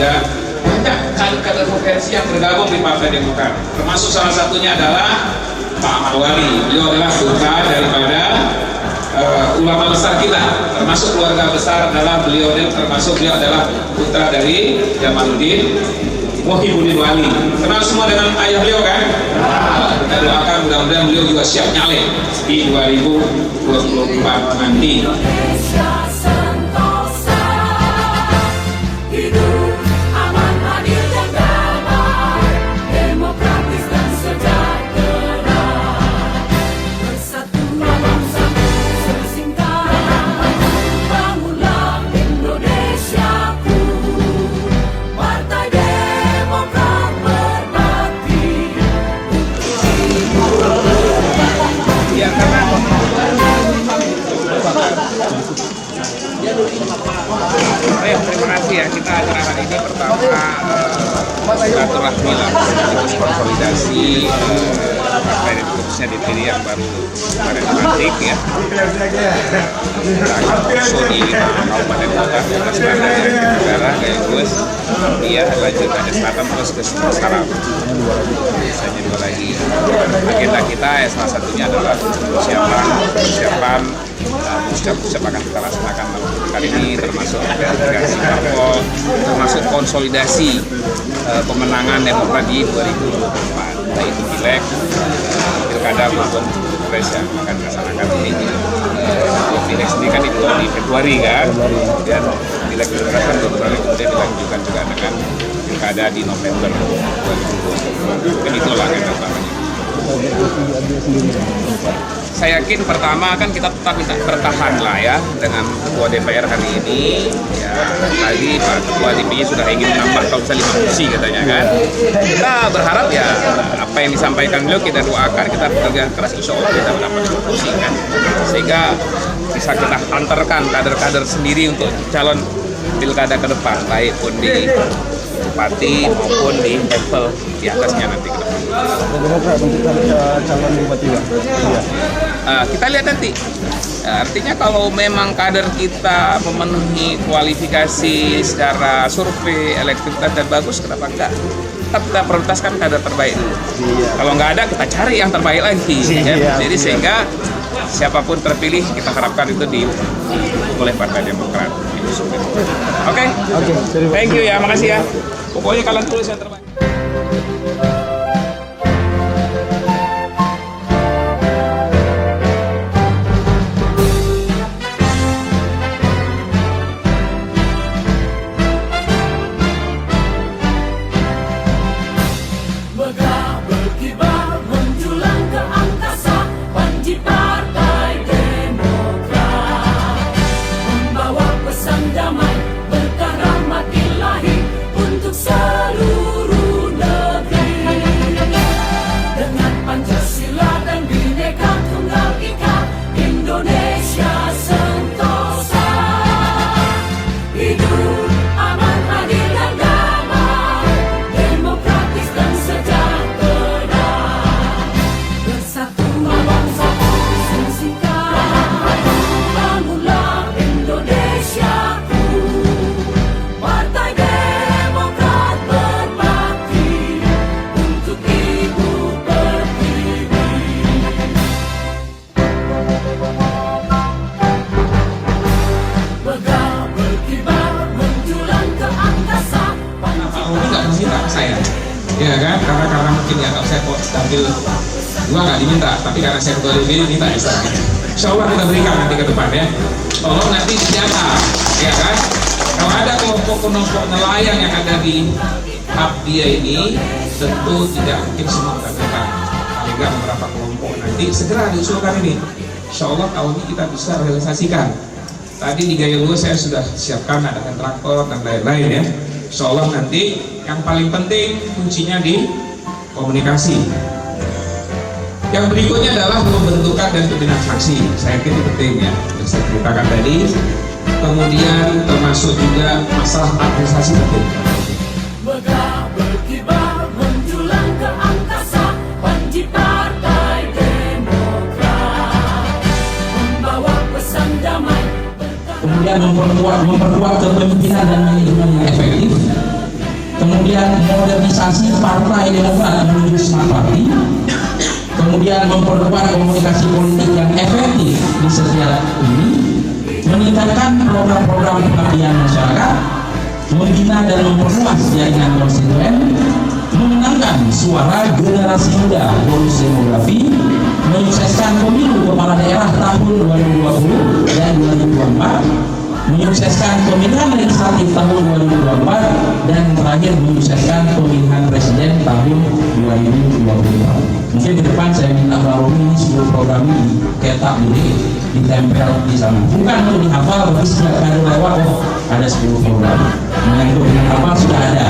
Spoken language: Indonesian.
juga banyak kader-kader potensi yang bergabung di Partai Demokrat, termasuk salah satunya adalah Pak Ahmad Wali. Beliau adalah putra daripada ulama besar kita, termasuk keluarga besar adalah beliau adalah putra dari Jamaluddin Muhyiddin Wali. Kenal semua dengan ayah beliau kan? Kita doakan mudah-mudahan beliau juga siap nyalek di 2024 nanti. Terima kasih ya, kita acara hari ini pertama silaturahmi lah, sekaligus konsolidasi partai khususnya DPD yang baru kemarin dilantik ya. Kita akan usul di Kabupaten Kota, Kota Selatan, Negara, Gayus, dia lanjut ke selatan terus ke Salam. Biasanya juga lagi agenda kita ya, salah satunya adalah persiapan puncak akan kita laksanakan kali ini, termasuk integrasi parpol, termasuk konsolidasi pemenangan Demokrat di 2024, baik itu pileg, pilkada maupun pilpres yang akan dilaksanakan ini. Pileg sendiri kan di Februari kan, kemudian pileg pilpres kan Februari, kemudian dilanjutkan juga dengan pilkada di November 2024. Mungkin itulah agenda utamanya. Saya yakin pertama kan kita tetap minta bertahan lah ya dengan Ketua DPR hari ini ya. Tadi Pak Ketua DPR sudah ingin menambah kalau bisa 5 kursi katanya kan. Kita berharap ya apa yang disampaikan beliau kita doakan, kita bekerja keras, insya Allah kita mendapat 5 kursi kan, sehingga bisa kita antarkan kader-kader sendiri untuk calon pilkada ke depan, baik pun di bupati maupun di level di atasnya nanti ke depan. Demokrat menentukan calon bupati Pak? Kita lihat nanti. Artinya kalau memang kader kita memenuhi kualifikasi secara survei, elektrikitas dan bagus, kenapa enggak? Tetap kita prioritaskan kader terbaik dulu. Kalau nggak ada, kita cari yang terbaik lagi. Ya. Jadi sehingga siapapun terpilih, kita harapkan itu didukung oleh Partai Demokrat. Oke. Thank you ya, makasih ya. Pokoknya kalian tulis yang terbaik. Ya kan, karena mungkin ya kalau saya tampil gua nggak diminta, tapi karena saya ketua DPD minta istilahnya. Insya Allah kita berikan nanti ke depan ya. Tolong nanti dijaga, ya kan. Kalau ada kelompok-kelompok nelayan yang ada di hub dia ini, tentu tidak mungkin semua kita berikan. Paling nggak beberapa kelompok nanti segera diusulkan ini. Insya Allah tahun ini kita bisa realisasikan. Tadi di Gaya Luas saya sudah siapkan ada traktor dan lain-lain ya. Insya Allah nanti yang paling penting kuncinya di komunikasi. Yang berikutnya adalah pembentukan dan pembinaan fraksi. Saya yakin itu penting ya, yang saya ceritakan tadi. Kemudian termasuk juga masalah administrasi penting. Megah berkibar menjulang ke angkasa, panji Partai Demokrat membawa pesan damai. Kemudian memperkuat kepemimpinan dan manajemen yang efektif. kemudian modernisasi Partai Demokrat menuju Smart Party, kemudian memperkuat komunikasi politik yang efektif di setiap ini, meningkatkan program-program pengabdian masyarakat, membina dan memperluas jaringan konstituen, memenangkan suara generasi muda bonus demografi, menyukseskan pemilu kepala daerah tahun 2020 dan 2024, menyukseskan pemilihan legislatif tahun 2024, dan terakhir menyukseskan pemilihan presiden tahun 2024. Mungkin ke depan saya minta Mbak Romi ini 10 program ini cetak dulu, ditempel di sana. Bukan untuk dihafal, tapi setiap kali lewat ada 10 program. Menyangkut dengan apa sudah ada.